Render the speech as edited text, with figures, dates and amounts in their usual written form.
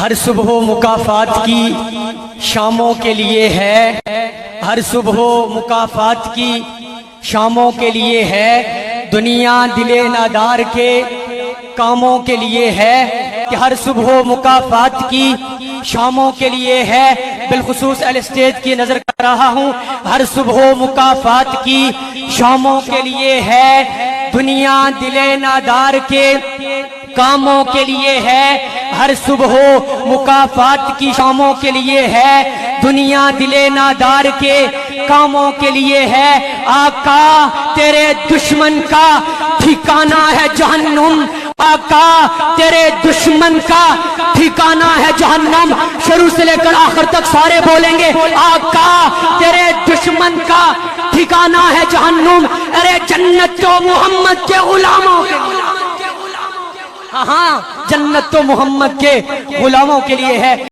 ہر صبح مکافات کی شاموں کے لیے ہے، ہر صبح مکافات کی شاموں کے لیے ہے، دنیا دل نادار کے کاموں کے لیے ہے کہ ہر صبح مکافات کی شاموں کے لیے ہے۔ بالخصوص الاسٹیج کی نظر کر رہا ہوں، ہر صبح مکافات کی شاموں کے لیے ہے، دنیا دل نادار کے کاموں کے لیے ہے، ہر صبح مکافات کی شاموں کے لیے ہے، دنیا دل نادار کے کاموں کے لیے ہے۔ آقا تیرے دشمن کا ٹھکانہ ہے جہنم، آقا تیرے دشمن کا ٹھکانہ ہے جہنم۔ شروع سے لے کر آخر تک سارے بولیں گے، آقا تیرے دشمن کا ٹھکانہ ہے جہنم۔ ارے جنت تو محمد کے غلاموں کے لیے، ہاں جنت تو محمد کے غلاموں کے لیے ہے۔